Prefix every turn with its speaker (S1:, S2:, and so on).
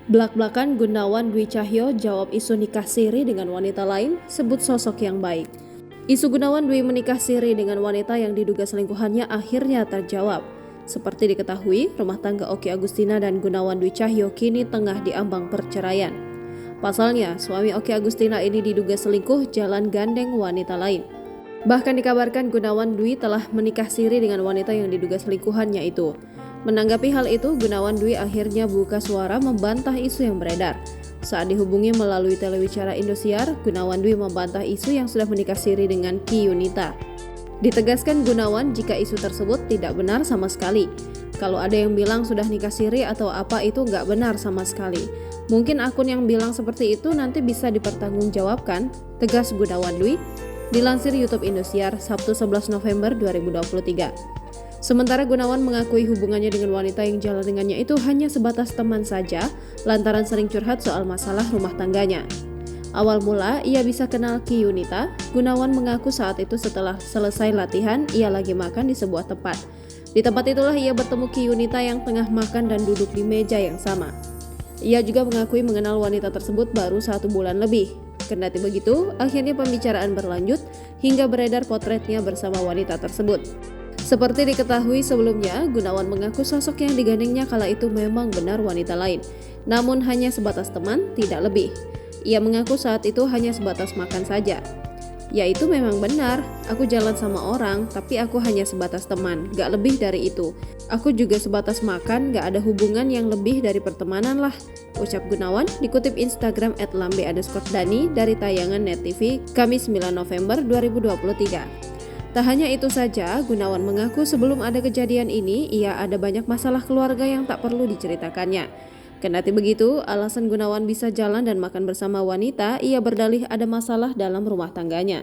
S1: Blak-blakan Gunawan Dwi Cahyo jawab isu nikah siri dengan wanita lain, sebut sosok yang baik. Isu Gunawan Dwi menikah siri dengan wanita yang diduga selingkuhannya akhirnya terjawab. Seperti diketahui, rumah tangga Oki Agustina dan Gunawan Dwi Cahyo kini tengah diambang perceraian. Pasalnya, suami Oki Agustina ini diduga selingkuh jalan gandeng wanita lain. Bahkan dikabarkan Gunawan Dwi telah menikah siri dengan wanita yang diduga selingkuhannya itu. Menanggapi hal itu, Gunawan Dwi akhirnya buka suara membantah isu yang beredar. Saat dihubungi melalui telewicara Indosiar, Gunawan Dwi membantah isu yang sudah menikah siri dengan Ki Yunita. Ditegaskan Gunawan jika isu tersebut tidak benar sama sekali. Kalau ada yang bilang sudah nikah siri atau apa itu nggak benar sama sekali. Mungkin akun yang bilang seperti itu nanti bisa dipertanggungjawabkan, tegas Gunawan Dwi. Dilansir YouTube Indosiar, Sabtu 11 November 2023. Sementara Gunawan mengakui hubungannya dengan wanita yang jalan dengannya itu hanya sebatas teman saja, lantaran sering curhat soal masalah rumah tangganya. Awal mula ia bisa kenal Ki Yunita, Gunawan mengaku saat itu setelah selesai latihan, ia lagi makan di sebuah tempat. Di tempat itulah ia bertemu Ki Yunita yang tengah makan dan duduk di meja yang sama. Ia juga mengakui mengenal wanita tersebut baru 1 bulan lebih. Kendati begitu, akhirnya pembicaraan berlanjut hingga beredar potretnya bersama wanita tersebut. Seperti diketahui sebelumnya, Gunawan mengaku sosok yang digandengnya kala itu memang benar wanita lain, namun hanya sebatas teman, tidak lebih. Ia mengaku saat itu hanya sebatas makan saja. Ya itu memang benar, aku jalan sama orang, tapi aku hanya sebatas teman, gak lebih dari itu. Aku juga sebatas makan, gak ada hubungan yang lebih dari pertemanan lah, ucap Gunawan dikutip Instagram @lambe_dani dari tayangan Net TV Kamis 9 November 2023. Tak hanya itu saja, Gunawan mengaku sebelum ada kejadian ini, ia ada banyak masalah keluarga yang tak perlu diceritakannya. Kendati begitu, alasan Gunawan bisa jalan dan makan bersama wanita, ia berdalih ada masalah dalam rumah tangganya.